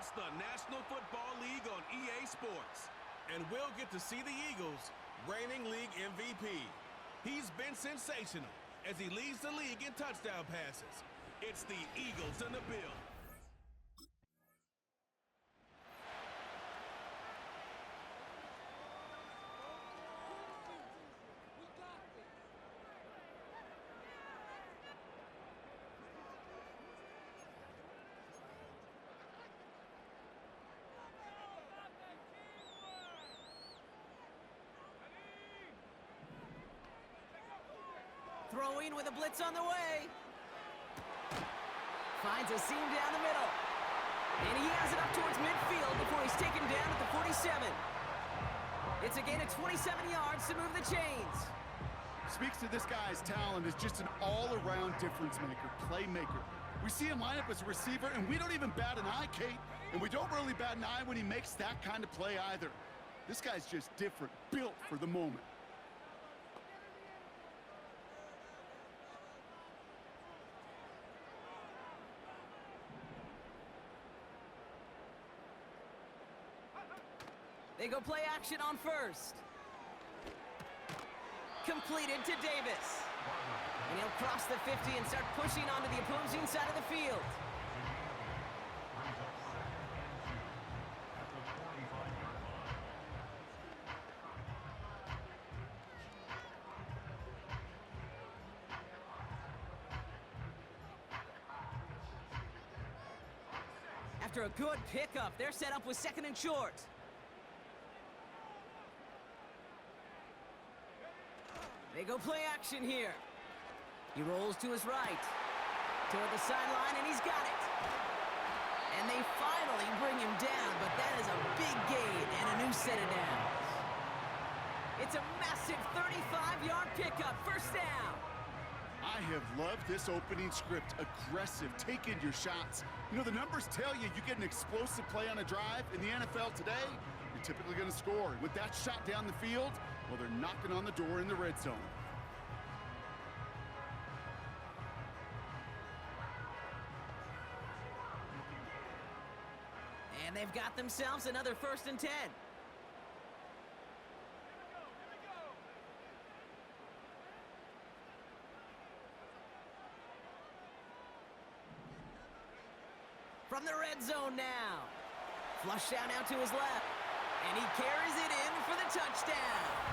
It's the National Football League on EA Sports. And we'll get to see the Eagles' reigning league MVP. He's been sensational as he leads the league in touchdown passes. It's the Eagles in the building. Throwing with a blitz on the way. Finds a seam down the middle. And he has it up towards midfield before he's taken down at the 47. It's a gain of 27 yards to move the chains. Speaks to this guy's talent as just an all-around difference maker, playmaker. We see him line up as a receiver, and we don't even bat an eye, Kate. And we don't really bat an eye when he makes that kind of play either. This guy's just different, built for the moment. They go play action on first. Completed to Davis. And he'll cross the 50 and start pushing onto the opposing side of the field. After a good pickup, they're set up with second and short. They go play action here. He rolls to his right. Toward the sideline, and he's got it. And they finally bring him down, but that is a big gain and a new set of downs. It's a massive 35-yard pickup, first down. I have loved this opening script. Aggressive, taking your shots. You know, the numbers tell you get an explosive play on a drive. In the NFL today, you're typically going to score. With that shot down the field, well, they're knocking on the door in the red zone. And they've got themselves another 1st and 10. From the red zone now. Flush down out to his left. And he carries it in for the touchdown.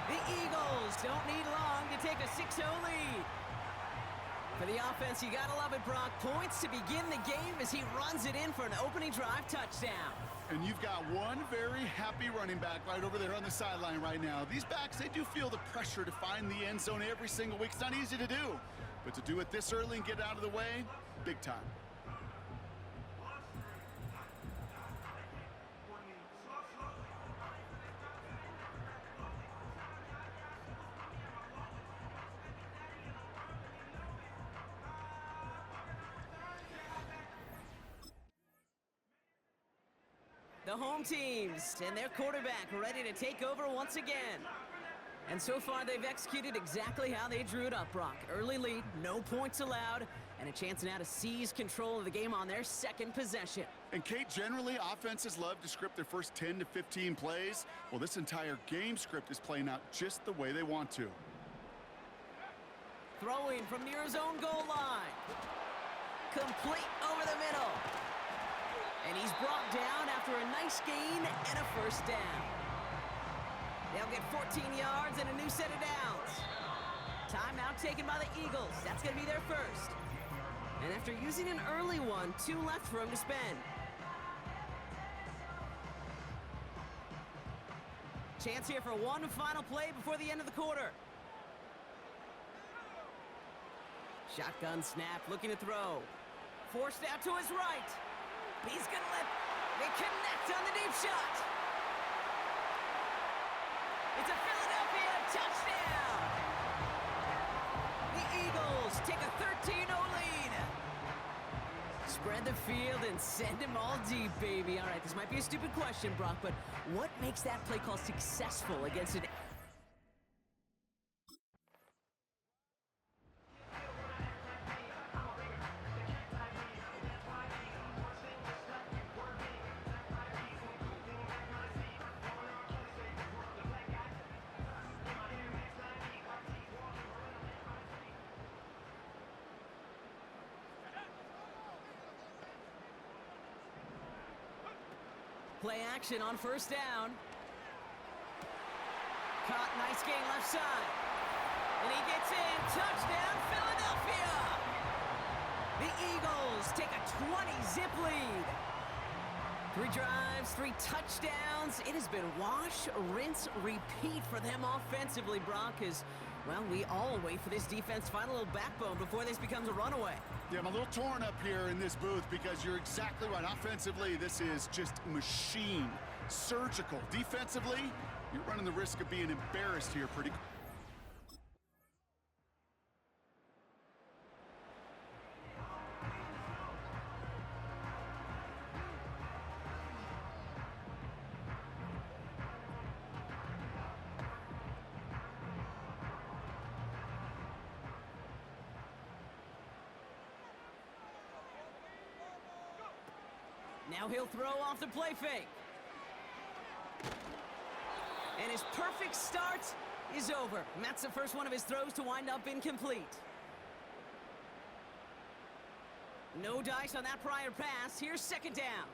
The Eagles don't need long to take a 6-0 lead. For the offense, you gotta love it, Brock. Points to begin the game as he runs it in for an opening drive touchdown. And you've got one very happy running back right over there on the sideline right now. These backs, they do feel the pressure to find the end zone every single week. It's not easy to do. But to do it this early and get out of the way, big time. The home teams and their quarterback ready to take over once again. And so far, they've executed exactly how they drew it up, Brock. Early lead, no points allowed, and a chance now to seize control of the game on their second possession. And Kate, generally, offenses love to script their first 10 to 15 plays. Well, this entire game script is playing out just the way they want to. Throwing from near his own goal line. Complete over the middle. And he's brought down after a nice gain and a first down. They'll get 14 yards and a new set of downs. Timeout taken by the Eagles. That's going to be their first. And after using an early one, 2 left for him to spend. Chance here for one final play before the end of the quarter. Shotgun snap, looking to throw. Forced out to his right. He's going to let they connect on the deep shot. It's a Philadelphia touchdown. The Eagles take a 13-0 lead. Spread the field and send them all deep, baby. All right, this might be a stupid question, Brock, but what makes that play call successful against an... Play action on first down. Caught, nice gain left side. And he gets in. Touchdown, Philadelphia! The Eagles take a 20-zip lead. 3 drives, 3 touchdowns. It has been wash, rinse, repeat for them offensively, Brock, as, well, we all wait for this defense to find a little backbone before this becomes a runaway. Yeah, I'm a little torn up here in this booth because you're exactly right. Offensively, this is just machine. Surgical. Defensively, you're running the risk of being embarrassed here pretty quick. Now he'll throw off the play fake. And his perfect start is over. And that's the first one of his throws to wind up incomplete. No dice on that prior pass. Here's second down.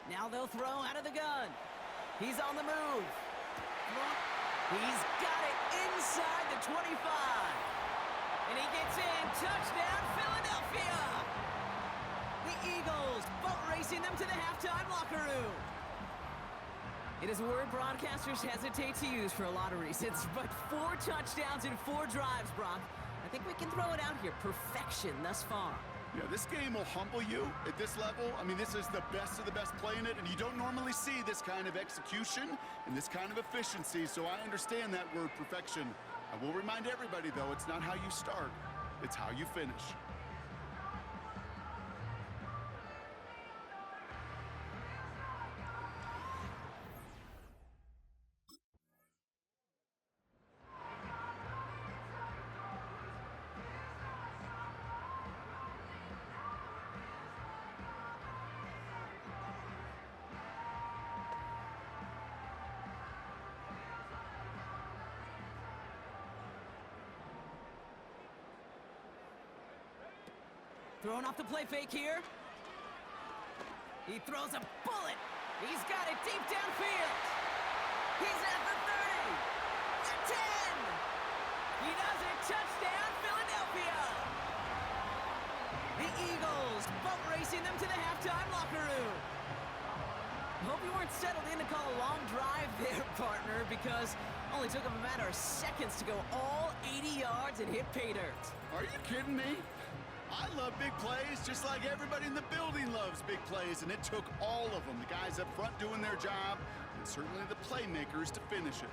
Now they'll throw out of the gun. He's on the move. He's got it inside the 25. And he gets in. Touchdown, Philadelphia! The Eagles boat racing them to the halftime locker room. It is a word broadcasters hesitate to use for a lot of reasons, but 4 touchdowns in 4 drives, Brock. I think we can throw it out here. Perfection thus far. Yeah, this game will humble you at this level. I mean, this is the best of the best playing it, and you don't normally see this kind of execution and this kind of efficiency, so I understand that word perfection. I will remind everybody, though, it's not how you start, it's how you finish. Throwing off the play fake here. He throws a bullet. He's got it deep downfield. He's at the 30. The 10. He does it. Touchdown, Philadelphia. The Eagles boat racing them to the halftime locker room. Hope you weren't settled in to call a long drive there, partner, because it only took him a matter of seconds to go all 80 yards and hit pay dirt. Are you kidding me? I love big plays just like everybody in the building loves big plays, and it took all of them, the guys up front doing their job, and certainly the playmakers to finish it.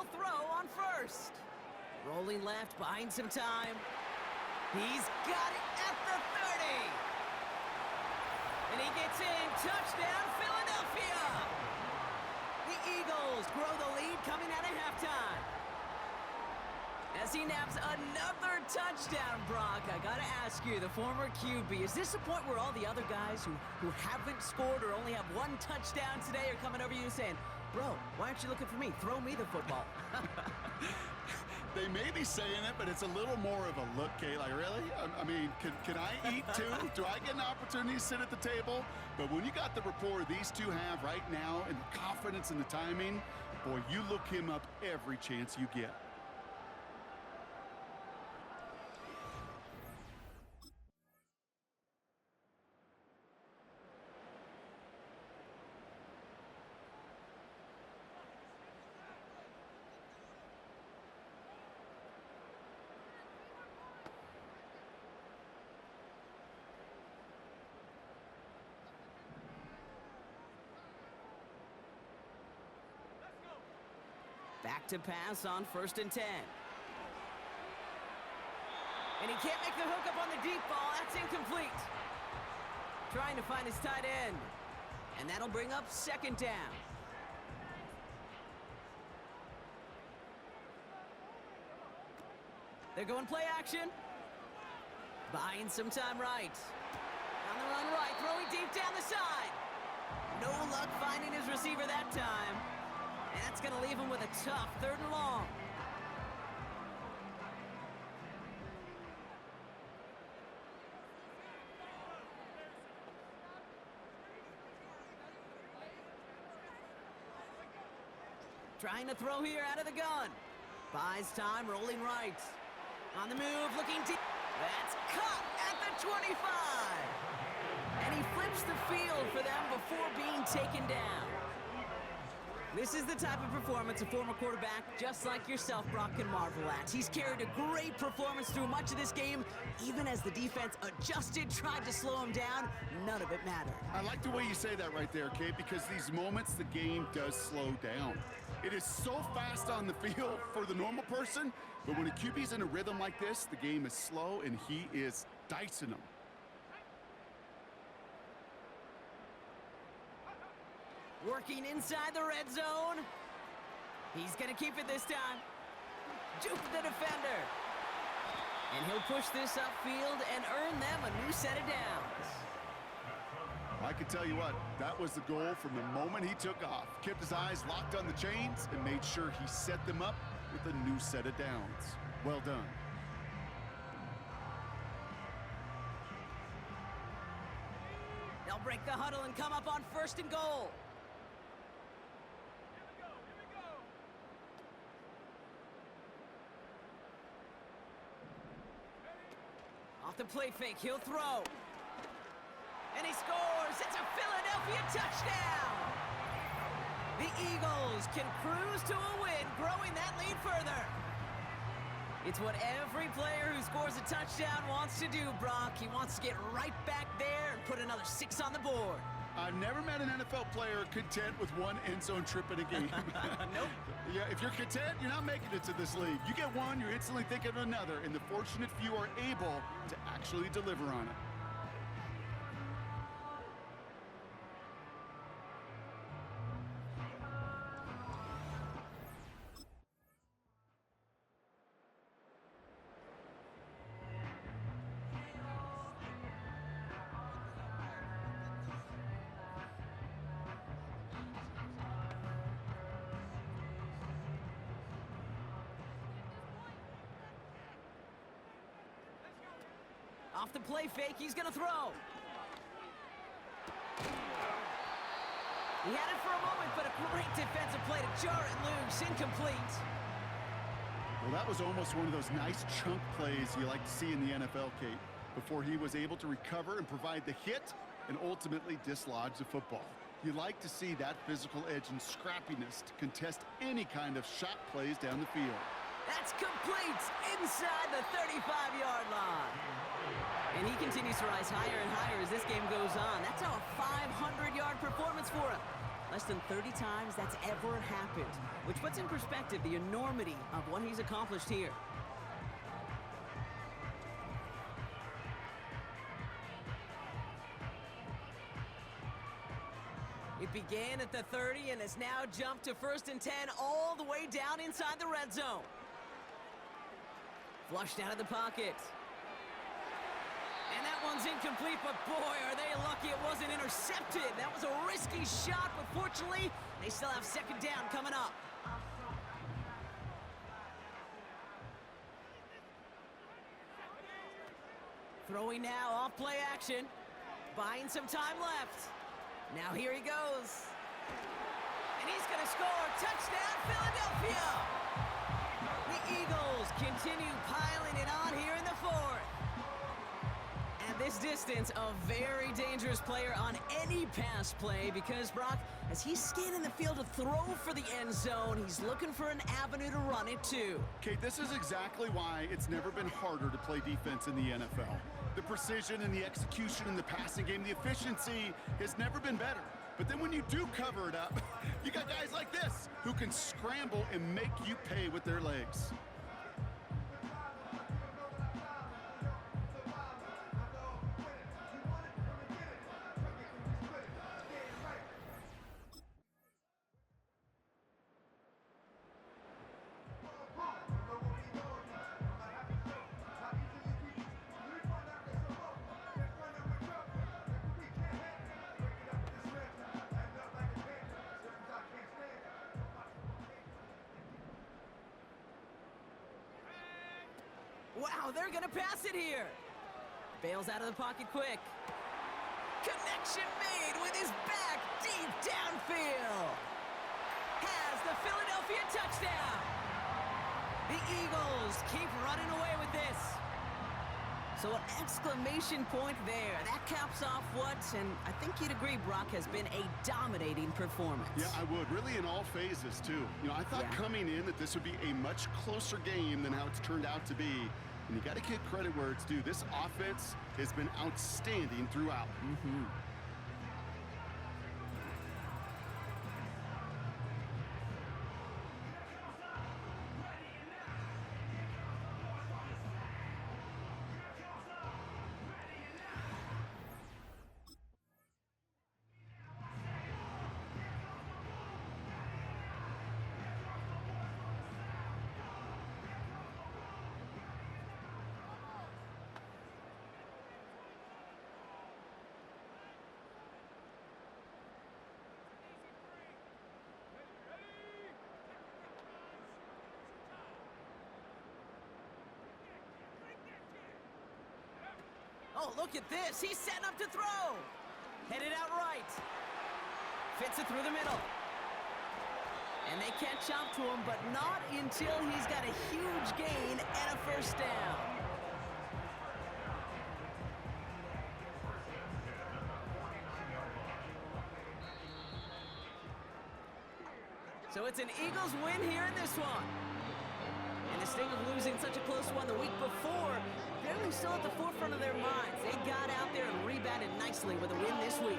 They'll throw on first. Rolling left, buying some time. He's got it at the 30. And he gets in. Touchdown, Philadelphia. The Eagles grow the lead coming out of halftime. As he naps another touchdown, Brock, I gotta ask you, the former QB, is this the point where all the other guys who haven't scored or only have one touchdown today are coming over you saying, bro, why aren't you looking for me? Throw me the football. They may be saying it, but it's a little more of a look, Kate. Like, really? I mean, can I eat too? Do I get an opportunity to sit at the table? But when you got the rapport these two have right now and the confidence and the timing, boy, you look him up every chance you get. Back to pass on 1st and 10. And he can't make the hook up on the deep ball. That's incomplete. Trying to find his tight end. And that'll bring up 2nd down. They're going play action. Buying some time right. On the run right, throwing deep down the side. No luck finding his receiver that time. And that's going to leave him with a tough 3rd and long. Trying to throw here out of the gun. Buys time, rolling right. On the move, looking deep. That's caught at the 25. And he flips the field for them before being taken down. This is the type of performance a former quarterback, just like yourself, Brock, can marvel at. He's carried a great performance through much of this game. Even as the defense adjusted, tried to slow him down, none of it mattered. I like the way you say that right there, Kate, because these moments the game does slow down. It is so fast on the field for the normal person, but when a QB's in a rhythm like this, the game is slow and he is dicing them. Working inside the red zone. He's going to keep it this time. Juke the defender. And he'll push this upfield and earn them a new set of downs. I can tell you what, that was the goal from the moment he took off. Kept his eyes locked on the chains and made sure he set them up with a new set of downs. Well done. They'll break the huddle and come up on 1st and goal. Off the play fake, he'll throw. And he scores! It's a Philadelphia touchdown! The Eagles can cruise to a win, growing that lead further. It's what every player who scores a touchdown wants to do, Brock. He wants to get right back there and put another 6 on the board. I've never met an NFL player content with one end zone trip in a game. Nope. Yeah, if you're content, you're not making it to this league. You get one, you're instantly thinking of another, and the fortunate few are able to actually deliver on it. Off the play fake, he's gonna throw. He had it for a moment, but a great defensive play to jar it loose, incomplete. Well, that was almost one of those nice chunk plays you like to see in the NFL, Kate, before he was able to recover and provide the hit and ultimately dislodge the football. You like to see that physical edge and scrappiness to contest any kind of shot plays down the field. That's complete inside the 35-yard line. And he continues to rise higher and higher as this game goes on. That's now a 500-yard performance for him. Less than 30 times that's ever happened, which puts in perspective the enormity of what he's accomplished here. It began at the 30 and has now jumped to 1st and 10 all the way down inside the red zone. Flushed out of the pocket. And that one's incomplete, but boy, are they lucky it wasn't intercepted. That was a risky shot, but fortunately, they still have 2nd down coming up. Throwing now, off play action. Buying some time left. Now here he goes. And he's going to score. Touchdown, Philadelphia! The Eagles continue piling it on here in the 4th. At this distance, a very dangerous player on any pass play because, Brock, as he's scanning the field to throw for the end zone, he's looking for an avenue to run it too. Kate, this is exactly why it's never been harder to play defense in the NFL. The precision and the execution in the passing game, the efficiency has never been better. But then when you do cover it up, you got guys like this who can scramble and make you pay with their legs. Wow, they're gonna pass it here. Bails out of the pocket quick. Connection made with his back deep downfield. Has the Philadelphia touchdown. The Eagles keep running away with this. So an exclamation point there. That caps off what, and I think you'd agree, Brock, has been a dominating performance. Yeah, I would. Really in all phases, too. You know, I thought coming in that this would be a much closer game than how it's turned out to be. And you got to give credit where it's due. This offense has been outstanding throughout. Oh, look at this. He's setting up to throw. Headed out right. Fits it through the middle. And they catch up to him, but not until he's got a huge gain and a 1st down. So it's an Eagles win here in this one. And the sting of losing such a close one the week before, they're still at the forefront of their minds. They got out there and rebounded nicely with a win this week.